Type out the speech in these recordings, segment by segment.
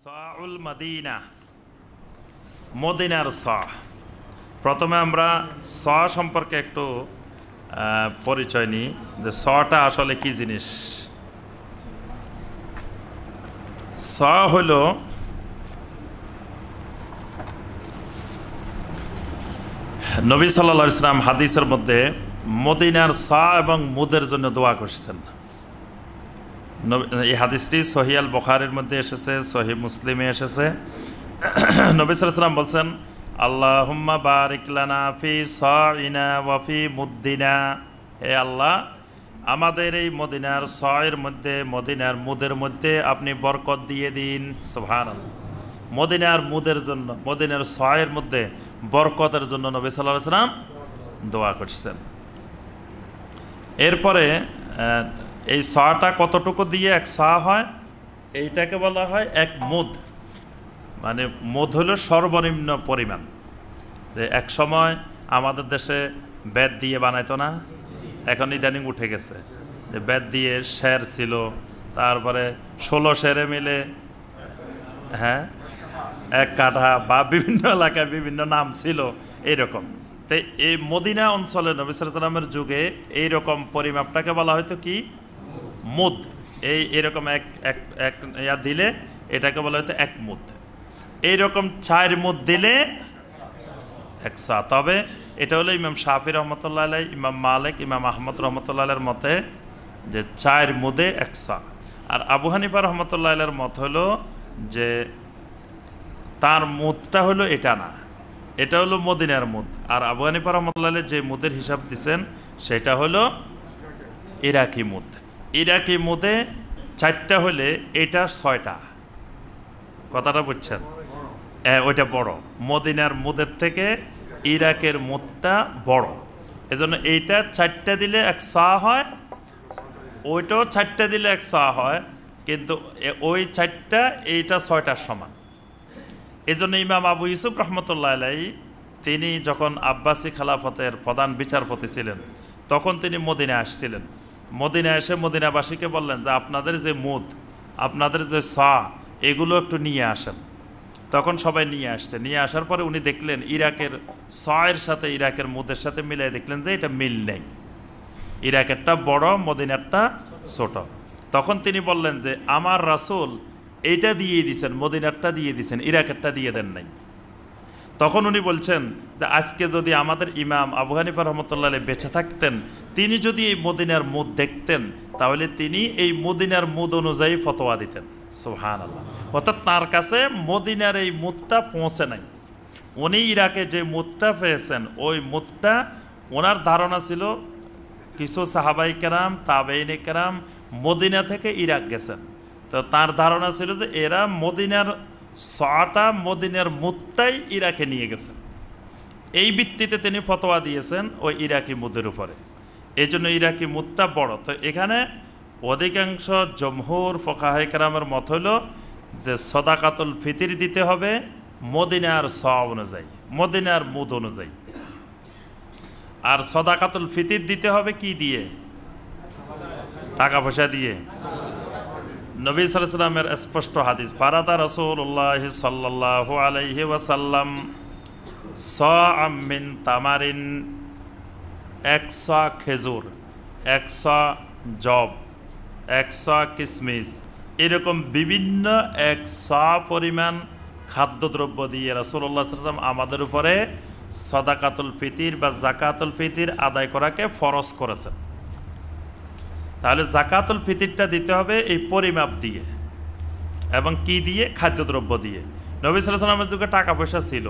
Saul Medina, মদিনার সা। প্রথমে আমরা স সম্পর্কে একটু পরিচয় নিই যে সটা আসলে কি জিনিস। স হল নবী সাল্লাল্লাহু আলাইহি ওয়াসাল্লাম হাদিসের মধ্যে মদিনার সা এবং মুদের জন্য দোয়া করছেন। এই হাদিসটি সহিহ আল বুখারীর মধ্যে এসেছে, সহিহ মুসলিমে এসেছে। নবী সাল্লাল্লাহু আলাইহি ওয়াসাল্লাম বলছেন, আল্লাহুম্মা বারিক লানা ফি সাইনা ওয়া ফি মুদ্দিনা। হে আল্লাহ, আমাদের এই মদিনার সয়ের মধ্যে, মদিনার মুদের মধ্যে আপনি বরকত দিয়ে দিন। সুবহানাল্লাহ। মদিনার মুদের জন্য, মদিনার সয়ের মধ্যে বরকতের জন্য নবী সাল্লাল্লাহু আলাইহি ওয়াসাল্লাম দোয়া করছেন। এরপরে এই সটা কতটুকু দিয়ে এক সা হয়, এইটাকে বলা হয় এক মুদ। মানে মুদ হলো সর্বনিম্ন পরিমাণ। যে এক সময় আমাদের দেশে বেত দিয়ে বানাইতো না, এখন ইদানিং উঠে গেছে। যে বেত দিয়ে শের ছিল, তারপরে 16 শেরে মিলে এক কাঠা, বা বিভিন্ন এলাকায় বিভিন্ন নাম ছিল এইরকম। তো এই মদিনা অঞ্চলে নবী সাল্লাল্লাহু আলাইহি ওয়াসাল্লামের যুগে এইরকম পরিমাপটাকে বলা হয়তো কি মুদ। এইরকম এক এক এক ইয়া দিলে এটাকে বলা হয়তো এক মুদ। এইরকম 4 মুদ দিলে এক সা। তবে এটা হলো ইমাম শাফি রহমতুল্লাহ আলাইহি, ইমাম মালিক, ইমাম আহমদ রহমতুল্লাহ আলাইহির মতে যে 4 মুদে এক সা। আর আবু হানিফা রহমতুল্লাহ আলাইহির মত হলো যে তার মুদটা হলো এটা না, এটা হলো মদিনার মুদ। আর আবু হানিফা রহমতুল্লাহ আলাইহি যে মুদের হিসাব দিচ্ছেন সেটা হলো ইরাকি মুদ। ইরাকি মুদে 4টা হলে এটা 6টা। কথাটা বুঝছেন? ওইটা বড়। মদিনার মুদের থেকে ইরাকের মুদটা বড়, এজন্য এইটা 4টা দিলে এক সা হয়, ওইটাও 4টা দিলে এক সা হয়, কিন্তু ওই 4টা এইটা 6টার সমান। এজন্য ইমাম আবু ইউসুফ রহমতুল্লাহ আলাইহি তিনি যখন আব্বাসী খেলাফতের প্রধান বিচারপতি ছিলেন, তখন তিনি মদিনায় আসছিলেন। মদিনায় এসে মদিনাবাসীকে বললেন যে আপনাদের যে মুদ, আপনাদের যে সা, এগুলো একটু নিয়ে আসেন। তখন সবাই নিয়ে আসছে। নিয়ে আসার পরে উনি দেখলেন ইরাকের সয়ের সাথে ইরাকের মুদের সাথে মিলাই দেখলেন যে এটা মিল নেই, ইরাকেরটা বড়, মদিনারটা ছোট। তখন তিনি বললেন যে আমার রাসূল এইটা দিয়ে দিয়েছেন, মদিনারটা দিয়ে দিয়েছেন, ইরাকেরটা দিয়ে দেন নাই। তখন উনি বলছেন যে আজকে যদি আমাদের ইমাম আবু হানিফা রহমতুল্লাহ আলাইহি বেঁচে থাকতেন, তিনি যদি এই মদিনার মুদ দেখতেন, তাহলে তিনি এই মদিনার মুদ অনুযায়ী ফতোয়া দিতেন। সুবহানাল্লাহ। অর্থাৎ তার কাছে মদিনার এই মুদটা পৌঁছে নাই। উনি ইরাকে যে মুদটা পেয়েছেন, ওই মুদটা ওনার ধারণা ছিল কিছু সাহাবাই কেরাম, তাবেঈনে কেরাম মদিনা থেকে ইরাক গেছেন, তো তার ধারণা ছিল যে এরা মদিনার সটা, মদিনার মুদটাই ইরাকে নিয়ে গেছেন। এই ভিত্তিতে তিনি ফতোয়া দিয়েছেন ওই ইরাকি মুদের উপরে। এই জন্য ইরাকি মুদটা বড়। তো এখানে অধিকাংশ জমহুর ফুকাহায়ে কেরামের মত হলো যে সদাকাতুল ফিতর দিতে হবে মদিনার স অনুযায়ী, মদিনার মুদ অনুযায়ী। আর সদাকাতুল ফিতর দিতে হবে কি দিয়ে? টাকা পয়সা দিয়ে। নবী সাল্লাল্লাহু আলাইহি ওয়াসাল্লামের স্পষ্ট হাদিস, ফারাদা রাসূলুল্লাহ সাল্লাল্লাহু আলাইহি ওয়াসাল্লাম সাআম মিন তামারিন, 100 খেজুর, 100 জব, 100 কিসমিস, এরকম বিভিন্ন 100 পরিমাণ খাদ্যদ্রব্য দিয়ে রাসূলুল্লাহ সাল্লাল্লাহু আলাইহি ওয়াসাল্লাম আমাদের উপরে সাদাকাতুল ফিতর বা যাকাতুল ফিতর আদায় করাকে ফরজ করেছেন। তাহলে যাকাতুল ফিতরটা দিতে হবে এই পরিমাপ দিয়ে, এবং কি দিয়ে? খাদ্যদ্রব্য দিয়ে। নবী সাল্লাল্লাহু আলাইহি ওয়াসাল্লামের যুগে টাকা পয়সা ছিল,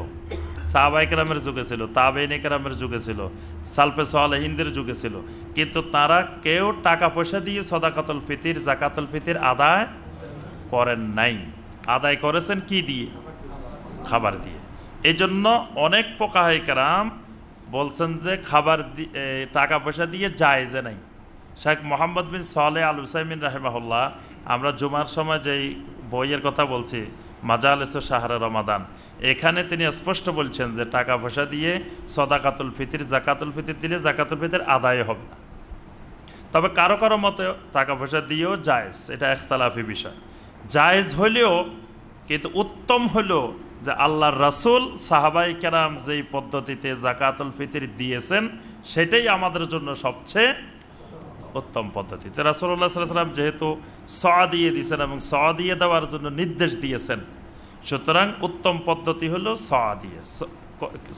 সাহাবায়ে কেরামের যুগে ছিল, তাবেঈনে কেরামের যুগে ছিল, সালফে সালেহিনদের যুগে ছিল, কিন্তু তারা কেউ টাকা পয়সা দিয়ে সাদাকাতুল ফিতর, যাকাতুল ফিতর আদায় করেন নাই। আদায় করেছেন কি দিয়ে? খাবার দিয়ে। এই জন্য অনেক ফুকাহায়ে কেরাম বলছেন যে খাবার টাকা পয়সা দিয়ে জায়েজে নাই। শেখ মোহাম্মদ বিন সালেহ আল উসাইমিন রাহিমাহুল্লাহ, আমরা জুমার সময় যেই বইয়ের কথা বলছি মাজালিস শাহরে রমাদান, এখানে তিনি স্পষ্ট বলছেন যে টাকা পয়সা দিয়ে সদাকাতুল ফিতর, যাকাতুল ফিতর দিলে যাকাতুল ফিতর আদায় হবে না। তবে কারো কারো মতে টাকা পয়সা দিয়েও জায়েজ, এটা ইখতিলাফি বিষয়। জায়েজ হলেও কিন্তু উত্তম হলো যে আল্লাহর রাসূল সাহাবাই কেরাম যেই পদ্ধতিতে যাকাতুল ফিতর দিয়েছেন সেটাই আমাদের জন্য সবচেয়ে উত্তম পদ্ধতি। তো রাসূলুল্লাহ সাল্লাল্লাহু আলাইহি ওয়াসাল্লাম যেহেতু সওয়া দিয়ে দিয়েছেন এবং সওয়া দিয়ে দেওয়ার জন্য নির্দেশ দিয়েছেন, সুতরাং উত্তম পদ্ধতি হলো সওয়া দিয়ে।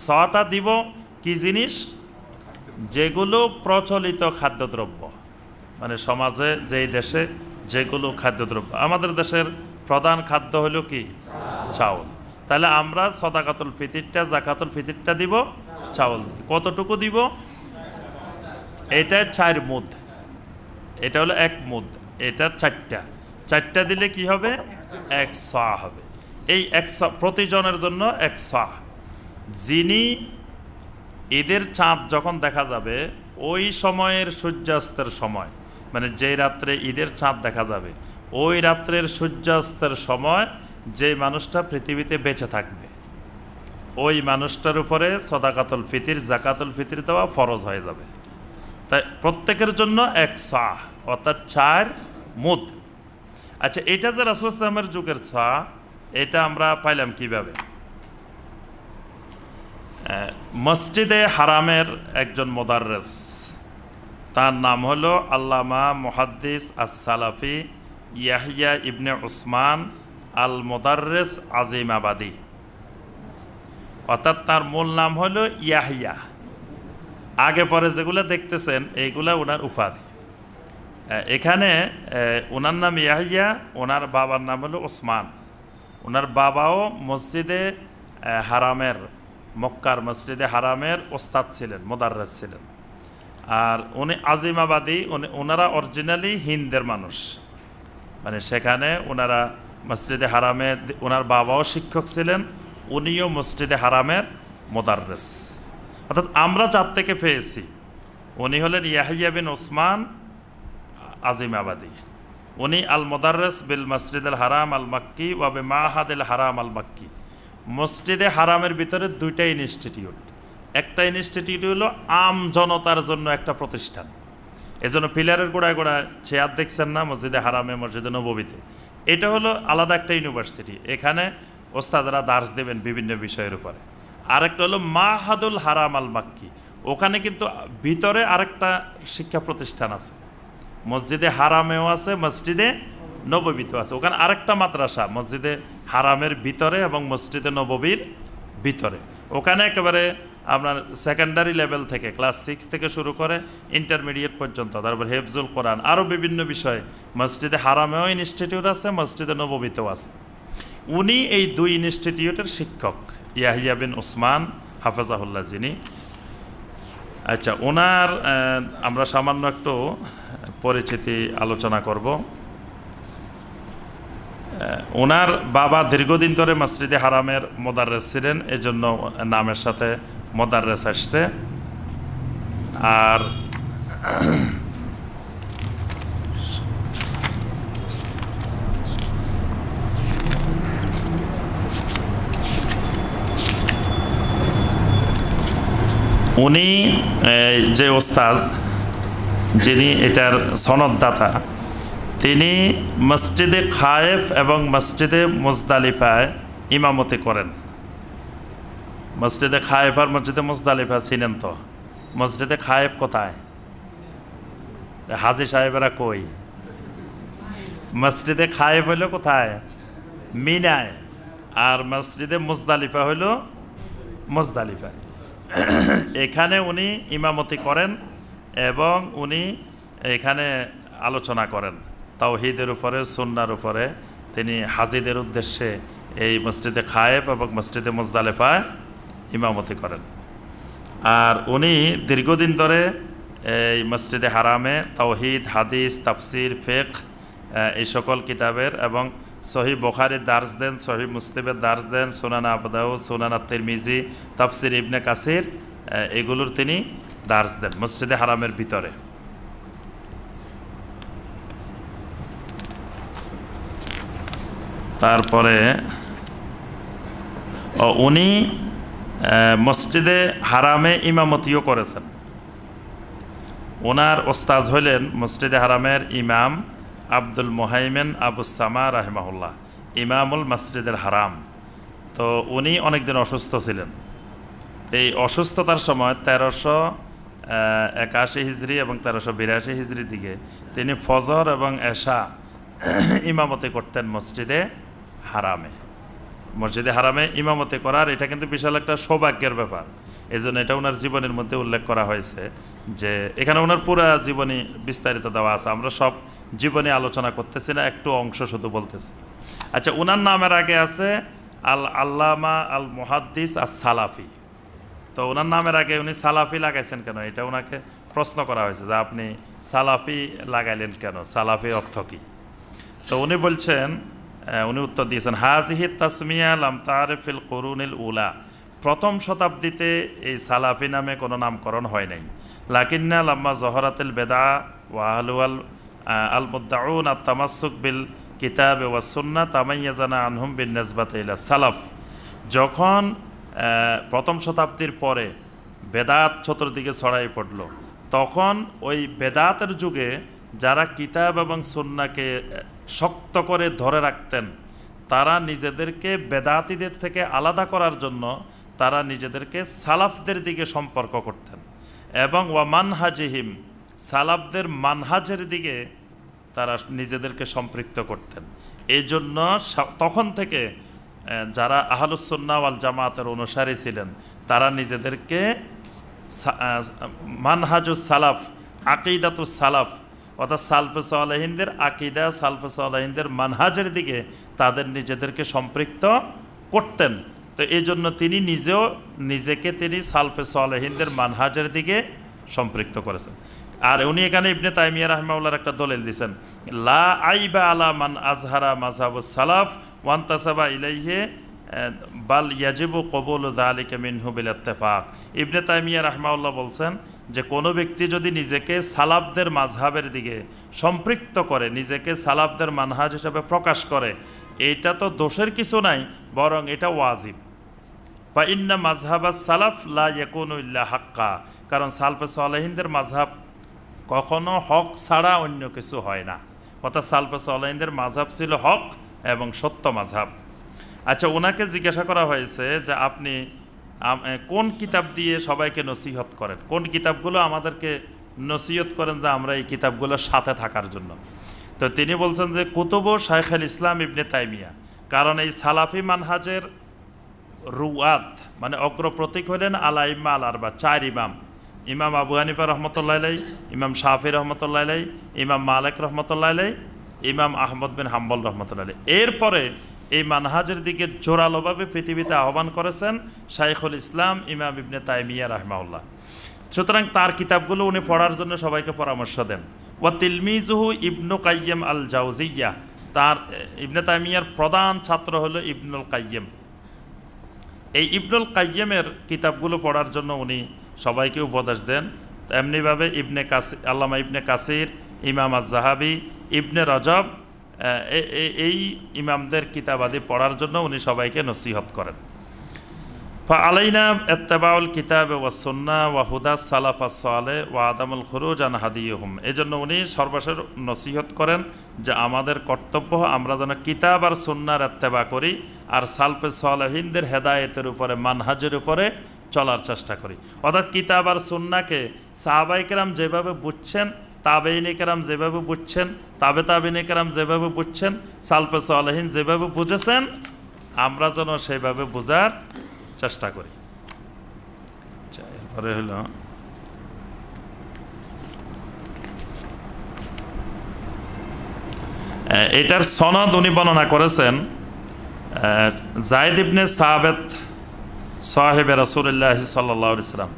সওয়াটা দিব কি জিনিস? যেগুলো প্রচলিত খাদ্যদ্রব্য, মানে সমাজে যেই দেশে যেগুলো খাদ্যদ্রব্য, আমাদের দেশের প্রধান খাদ্য হলো কি? চাউল। তাহলে আমরা সদাকাতুল ফিতরটা, যাকাতুল ফিতরটা দিব চাউল। কতটুকু দিব? এটা 4 মুদ, এটা হলো 1 মুদ, এটা 4টা দিলে কি হবে? 1 সা হবে। এই 1 সা প্রতিজনের জন্য 1 সা। যিনি ঈদের চাঁদ যখন দেখা যাবে ওই সময়ের সূর্যাস্তের সময়, মানে যেই রাত্রে ঈদের চাঁদ দেখা যাবে ওই রাত্রের সূর্যাস্তের সময় যে মানুষটা পৃথিবীতে বেঁচে থাকবে ওই মানুষটার উপরে সদাকাতুল ফিতর, যাকাতুল ফিতর দেওয়া ফরজ হয়ে যাবে। তাই প্রত্যেকের জন্য 1 সা, অর্থাৎ 4 মুদ। আচ্ছা, এটা যে রাসূল সাল্লাল্লাহু আলাইহি ওয়াসাল্লামের যুগের সা, এটা আমরা পাইলাম কিভাবে? মসজিদে হারামের একজন মুদাররিস, তার নাম হলো আল্লামা মুহাদ্দিস আস-সালাফি ইয়াহইয়া ইবনে উসমান আল মুদাররিস আজিমাবাদী, অর্থাৎ তার মূল নাম হলো ইয়াহইয়া। আগে পরে যেগুলো দেখতেছেন এইগুলা ওনার উপাধি। এখানে ওনার নাম ইয়াহইয়া, ওনার বাবার নাম হলো ওসমান। ওনার বাবাও মসজিদে হারামের, মক্কার মসজিদে হারামের ওস্তাদ ছিলেন, মুদাররিস ছিলেন। আর উনি আজিমাবাদী, ওনারা অরিজিনালি হিন্দের মানুষ, মানে সেখানে ওনারা মসজিদে হারামে, ওনার বাবাও শিক্ষক ছিলেন, উনিও মসজিদে হারামের মুদাররিস। অর্থাৎ আমরা যার থেকে পেয়েছি উনি হলেন ইয়াহইয়া বিন ওসমান আজিমাবাদী। উনি আল মুদাররিস বিল মসজিদ আল হারাম আল মাক্কি ওয়া বি মাহাদ আল হারাম আল মাক্কি। মসজিদে হারামের ভিতরে 2টা ইনস্টিটিউট। একটা ইনস্টিটিউট হলো আম জনতার জন্য একটা প্রতিষ্ঠান, এজন্য পিলারের গোড়ায় গোড়ায় চেয়ার দেখছেন না মসজিদে হারামে, মসজিদে নববীতে। এটা হলো আলাদা একটা ইউনিভার্সিটি, এখানে ওস্তাদরা দার্স দেবেন বিভিন্ন বিষয়ের উপরে। আরেকটা হলো মাহাদুল হারাম আল মাক্কি, ওখানে কিন্তু ভিতরে আরেকটা শিক্ষা প্রতিষ্ঠান আছে, মসজিদে হারামেও আছে, মসজিদে নববীতেও আছে। ওখানে আরেকটা মাদ্রাসা মসজিদে হারামের ভিতরে এবং মসজিদে নববীর ভিতরে। ওখানে একেবারে আপনার সেকেন্ডারি লেভেল থেকে ক্লাস 6 থেকে শুরু করে ইন্টারমিডিয়েট পর্যন্ত, তারপর হেফজুল কোরআন, আরও বিভিন্ন বিষয়ে মসজিদে হারামেও ইনস্টিটিউট আছে, মসজিদে নববীতেও আছে। উনি এই 2 ইনস্টিটিউটের শিক্ষক, ইয়াহইয়া বিন ওসমান হাফেজাহুল্লাহ যিনি। আচ্ছা, ওনার আমরা সামান্য একটু পরিচিতি আলোচনা করব। ওনার বাবা দীর্ঘদিন ধরে মসজিদে হারামের মুদাররিস ছিলেন, এজন্য নামের সাথে মুদাররিস আসছে। আর উনি যে ওস্তাদ যিনি এটার সনদদাতা, তিনি মসজিদে খায়েফ এবং মসজিদে মুজদালিফায় ইমামতি করেন। মসজিদে খায়েফ আর মসজিদে মুজদালিফা চিনেন তো? মসজিদে খায়েফ কোথায়? হাজি সাহেবেরা কই? মসজিদে খায়েফ হইল কোথায়? মিনায়। আর মসজিদে মুজদালিফা হইল মুজদালিফা। এখানে উনি ইমামতি করেন এবং উনি এখানে আলোচনা করেন তাওহীদের উপরে, সুন্নাহর উপরে। তিনি হাজিদের উদ্দেশ্যে এই মসজিদে খায়েফ এবং মসজিদে মুজদালিফায় ইমামতি করেন। আর উনি দীর্ঘদিন ধরে এই মসজিদে হারামে তাওহীদ, হাদিস, তাফসির, ফিকহ এই সকল কিতাবের এবং সহিহ বুখারীর দার্স দেন, সহিহ মুসলিমের দার্স দেন, সুনান আবু দাউদ, সুনান তিরমিজি, তাফসির ইবনে কাসির, এগুলোর তিনি দার্স দেন মসজিদে হারামের ভিতরে। তারপরে উনি মসজিদে হারামে ইমামতিও করেছেন। ওনার ওস্তাদ হইলেন মসজিদে হারামের ইমাম আব্দুল মুহাইমিন আবু সামা রাহিমাহুল্লাহ। ইমামুল মসজিদুল হারাম। তো উনি অনেকদিন অসুস্থ ছিলেন। এই অসুস্থতার সময় 1381 হিজরি এবং 1382 হিজরির দিকে তিনি ফজর এবং এশা ইমামতি করতেন মসজিদে হারামে। মসজিদে হারামে ইমামতি করার এটা কিন্তু বিশাল একটা সৌভাগ্যের ব্যাপার। এই জন্য এটা ওনার জীবনের মধ্যে উল্লেখ করা হয়েছে, যে এখানে ওনার পুরা জীবনী বিস্তারিত দেওয়া আছে। আমরা সব জীবনী আলোচনা করতেছি না, একটু অংশ শুধু বলতেছি। আচ্ছা, ওনার নামের আগে আছে আল আল্লামা আল মুহাদ্দিস আর সালাফি। তো ওনার নামের আগে উনি সালাফি লাগাইছেন কেন, এটা ওনাকে প্রশ্ন করা হয়েছে যে আপনি সালাফি লাগাইলেন কেন, সালাফি অর্থ কী? তো উনি বলছেন, উনি উত্তর দিয়েছেন, হাজিহি তাসমিয়া লাম তারিফিল কুরুনিল উলা। প্রথম শতাব্দীতে এই সালাফি নামে কোনো নামকরণ হয় নাই। লাকিন্না লাম্মা জহরাতিল বেদা ওয়াহলুয়াল আল মুদ্দাউন আর তামাসসুক বিল কিতাব ওয়া সুন্নাহ তামাইয়াজানা আনহুম বিন নিসবাতি ইলা সালাফ। যখন প্রথম শতাব্দীর পরে বেদাত চতুর্দিকে ছড়াই পড়ল, তখন ওই বেদাতের যুগে যারা কিতাব এবং সুন্নাহকে শক্ত করে ধরে রাখতেন, তারা নিজেদেরকে বেদাতীদের থেকে আলাদা করার জন্য তারা নিজেদেরকে সালাফদের দিকে সম্পর্ক করতেন এবং ওয়া মানহাজিহিম, সালাফদের মানহাজের দিকে তারা নিজেদেরকে সম্পৃক্ত করতেন। এই জন্য তখন থেকে যারা আহলুস সুন্নাহ ওয়াল জামাতের অনুসারী ছিলেন, তারা নিজেদেরকে মানহাজুস সালাফ, আকিদাতুস সালাফ অর্থাৎ সালফে সালেহিনদের আকিদা, সালফে সালেহিনদের মানহাজের দিকে তাদের নিজেদেরকে সম্পৃক্ত করতেন। তো এই জন্য তিনি নিজেকে সালফে সালেহিনদের মানহাজের দিকে সম্পৃক্ত করেছেন। আর উনি এখানে ইবনে তাইমিয়া রাহিমাহুল্লাহর একটা দলিল দিয়েছেন, লা আইবা আলা মান আজহারা মাযহাবুস সালাফ ওয়ান্তাসাবা ইলাইহি বাল ইয়াজিবু কবুলু যালিকা মিনহু বিল ইত্তেফাক। ইবনে তাইমিয়া রাহিমাহুল্লাহ বলছেন যে কোনো ব্যক্তি যদি নিজেকে সালাফদের মাযহাবের দিকে সম্পৃক্ত করে, নিজেকে সালাফদের মানহাজ হিসেবে প্রকাশ করে, এটা তো দোষের কিছু নাই, বরং এটা ওয়াজিব। বা ইন্না মাযহাবাস সালাফ লা ইয়াকুনু ইল্লা হাক্কা, কারণ সালফে সালেহিনদের মাযহাব কখনো হক ছাড়া অন্য কিছু হয় না। অর্থাৎ সালফে সালেহিনদের মাযহাব ছিল হক এবং সত্য মাযহাব। আচ্ছা, ওনাকে জিজ্ঞাসা করা হয়েছে যে আপনি কোন কিতাব দিয়ে সবাইকে নসিহত করেন, কোন কিতাবগুলো আমাদেরকে নসিহত করেন যে আমরা এই কিতাবগুলোর সাথে থাকার জন্য। তো তিনি বলছেন যে কুতুব শাইখ আল ইসলাম ইবনে তাইমিয়া, কারণ এই সালাফি মানহাজের রুয়াত মানে অগ্রপ্রতীক হলেন আলাইম্মা আল আরবা, চার ইমাম, ইমাম আবু হানিফা রহমতুল্লাহ আলাই, ইমাম শাফি রহমতুল্লাহ আলাই, ইমাম মালিক রহমতুল্লাহ আলাই, ইমাম আহমদ বিন হাম্বল রহমতুল্লাহ আলাই। এরপরে এই মানহাজের দিকে জোরালোভাবে পৃথিবীতে আহ্বান করেছেন শাইখুল ইসলাম ইমাম ইবনে তাইমিয়া রাহিমাহুল্লাহ। সুতরাং তার কিতাবগুলো উনি পড়ার জন্য সবাইকে পরামর্শ দেন। ওয়া তিলমিজুহু ইবনু কাইয়্যিম আল জাওজিয়্যা, তার ইবনে তাইমিয়ার প্রধান ছাত্র হলো ইবনুল কাইয়্যিম। এই ইবনুল কাইয়্যিমের কিতাবগুলো পড়ার জন্য উনি সবাইকে উপদেশ দেন। এমনিভাবে আল্লামা ইবনে কাসির, ইমাম আজ-যাহাবি, ইবনে রজব, এই ইমামদের কিতাবাদি পড়ার জন্য উনি সবাইকে নসিহত করেন। ফাআলাইনা ইত্তিবাউল কিতাব ওয়াস সুন্নাহ ওয়া হুদা সালাফাস সালেহ ওয়া আদামুল খুরুজ আন হাদিয়ুহুম। এজন্য উনি সর্বশেষ নসিহত করেন যে আমাদের কর্তব্য আমরা যেন কিতাব আর সুন্নাহর ইত্তেবা করি আর সালফে সালেহিনদের হেদায়েতের উপরে, মানহাজের উপরে চলার চেষ্টা করি। অর্থাৎ কিতাব আর সুন্নাহকে সাহাবায়ে কেরাম যেভাবে বুঝছেন, তাবেঈনে কেরাম যেভাবে বুঝছেন, তাবেঈনে কেরাম যেভাবে বুঝছেন, সালফে সালেহিন যেভাবে বুঝেছেন, আমরা যেন সেইভাবে বোঝার চেষ্টা করি। এরপরে হলো এটার সনদ উনি বর্ণনা করেছেন যায়েদ ইবনে সাবিত সাহেবে রাসূলুল্লাহ সাল্লাল্লাহু আলাইহি ওয়াসাল্লাম,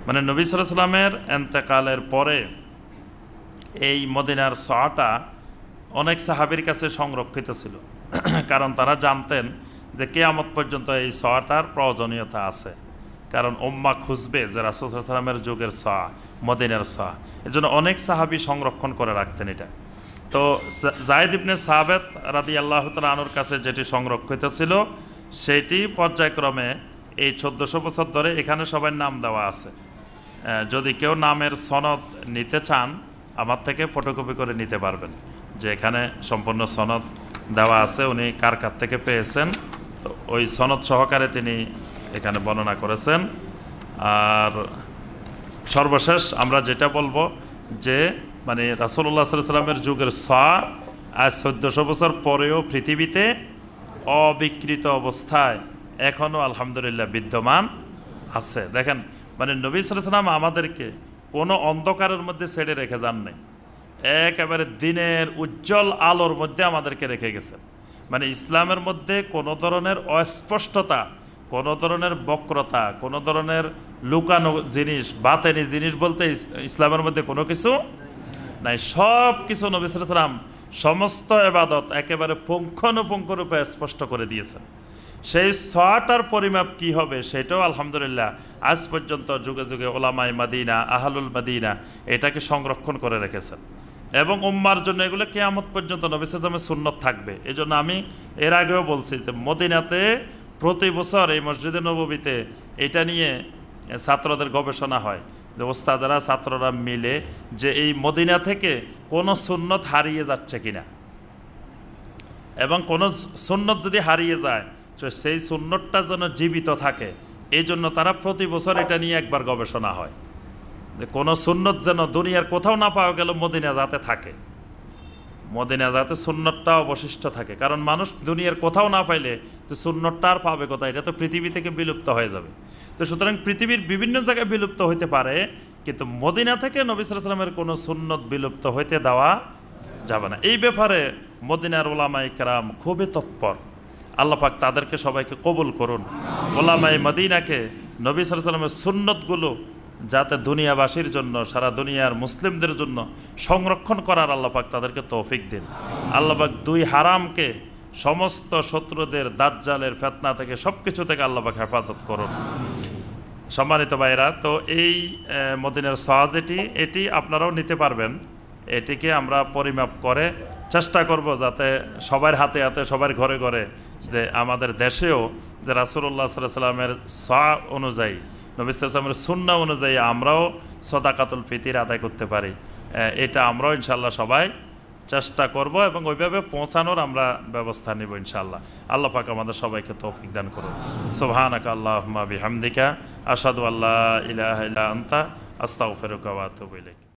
মানে নবী সাল্লাল্লাহু আলাইহি ওয়াসাল্লামের ইন্তেকালের পরে এই মদিনার সওয়াটা অনেক সাহাবীর কাছে সংরক্ষিত ছিল, কারণ তারা জানতেন যে কিয়ামত পর্যন্ত এই সওয়াটার প্রয়োজনীয়তা আছে, কারণ উম্মাহ খুঁজবে যে রাসূল সাল্লাল্লাহু আলাইহি ওয়াসাল্লামের যুগের সওয়া, মদিনার সওয়া। এজন্য অনেক সাহাবী সংরক্ষণ করে রাখতেন এটা। তো যায়েদ ইবনে সাবিত রাদিয়াল্লাহু তাআলা আনহুর কাছে যেটি সংরক্ষিত ছিল সেটি পর্যায়ক্রমে এই 1400 বছর ধরে এখানে সবার নাম দেওয়া আছে। যদি কেউ নামের সনদ নিতে চান আমার থেকে ফটোকপি করে নিতে পারবেন, যে এখানে সম্পূর্ণ সনদ দেওয়া আছে, উনি কার থেকে পেয়েছেন, তো ওই সনদ সহকারে তিনি এখানে বর্ণনা করেছেন। আর সর্বশেষ আমরা যেটা বলবো যে মানে রাসূলুল্লাহ সাল্লাল্লাহু আলাইহি ওয়াসাল্লামের যুগের আজ 1400 বছর পরেও পৃথিবীতে অবিকৃত অবস্থায় এখনও আলহামদুলিল্লাহ বিদ্যমান আছে। দেখেন মানে নবী সাল্লাল্লাহু আলাইহি ওয়াসাল্লাম আমাদেরকে কোনো অন্ধকারের মধ্যে ছেড়ে রেখে যান নাই, একেবারে দিনের উজ্জ্বল আলোর মধ্যে আমাদেরকে রেখে গেছেন। মানে ইসলামের মধ্যে কোনো ধরনের অস্পষ্টতা, কোনো ধরনের বক্রতা, কোনো ধরনের লুকানো জিনিস, বাতেনি জিনিস বলতে ইসলামের মধ্যে কোনো কিছু নাই। সব কিছু নবী সাল্লাল্লাহু আলাইহি ওয়াসাল্লাম সমস্ত ইবাদত একেবারে পুঙ্খানুপুঙ্খরূপে স্পষ্ট করে দিয়েছেন। সেই ছটার পরিমাপ কি হবে সেটাও আলহামদুলিল্লাহ আজ পর্যন্ত যুগে যুগে ওলামায়ে মাদিনা, আহলুল মাদিনা এটাকে সংরক্ষণ করে রেখেছেন এবং উম্মার জন্য এগুলো কিয়ামত পর্যন্ত নবী সাল্লাল্লাহু আলাইহি ওয়াসাল্লামের সুন্নত থাকবে। এই জন্য আমি এর আগেও বলছি যে মদিনাতে প্রতি বছর এই মসজিদে নববীতে এটা নিয়ে ছাত্রদের গবেষণা হয়, যে ওস্তাদরা ছাত্ররা মিলে যে এই মদিনা থেকে কোনো সুন্নত হারিয়ে যাচ্ছে কিনা, এবং কোনো সুন্নত যদি হারিয়ে যায় তো সেই সুন্নতটা যেন জীবিত থাকে, এই জন্য তারা প্রতি বছর এটা নিয়ে একবার গবেষণা হয় যে কোনো সুন্নত যেন দুনিয়ার কোথাও না পাওয়া গেল মদিনা যাতে থাকে, মদিনা যাতে সুন্নতটা অবশিষ্ট থাকে। কারণ মানুষ দুনিয়ার কোথাও না পাইলে তো সুন্নতটা আর পাবে কোথায়, এটা তো পৃথিবী থেকে বিলুপ্ত হয়ে যাবে। তো সুতরাং পৃথিবীর বিভিন্ন জায়গায় বিলুপ্ত হইতে পারে, কিন্তু মদিনা থেকে নবী সাল্লাল্লাহু আলাইহি ওয়াসাল্লামের কোনো সুন্নত বিলুপ্ত হইতে দেওয়া যাবে না। এই ব্যাপারে মদিনার ওলামায়ে কেরাম খুবই তৎপর। আল্লাহ পাক তাদেরকে সবাইকে কবুল করুন। ওলামায়ে মদিনাকে নবী সাল্লাল্লাহু আলাইহি ওয়াসাল্লামের সুন্নতগুলো যাতে দুনিয়াবাসীর জন্য, সারা দুনিয়ার মুসলিমদের জন্য সংরক্ষণ করার আল্লাহ পাক তাদেরকে তৌফিক দিন। আল্লাহ পাক দুই হারামকে সমস্ত শত্রুদের দাজ্জালের ফিতনা থেকে সব কিছু থেকে আল্লাহ পাক হেফাজত করুন। সম্মানিত ভাইরা, তো এই মদিনার সওয়াজ এটি আপনারাও নিতে পারবেন। এটিকে আমরা পরিমাপ করে চেষ্টা করব যাতে সবার হাতে হাতে, সবার ঘরে ঘরে, যে আমাদের দেশেও যে রাসূলুল্লাহ সাল্লাল্লাহু আলাইহি ওয়াসাল্লামের অনুযায়ী, নবী সাল্লাল্লাহু আলাইহি ওয়াসাল্লামের সুন্নাহ অনুযায়ী আমরাও সাদাকাতুল ফিতর আদায় করতে পারি। এটা আমরাও ইনশাআল্লাহ সবাই চেষ্টা করব এবং ওইভাবে পৌঁছানোর আমরা ব্যবস্থা নেব ইনশাআল্লাহ। আল্লাহ পাক আমাদের সবাইকে তৌফিক দান করুন। সুবহানাকা আল্লাহুম্মা বিহামদিকা আশহাদু আল্লা ইলাহা ইল্লা আনতা আস্তাগফিরুকা ওয়া আতুবু ইলাইক।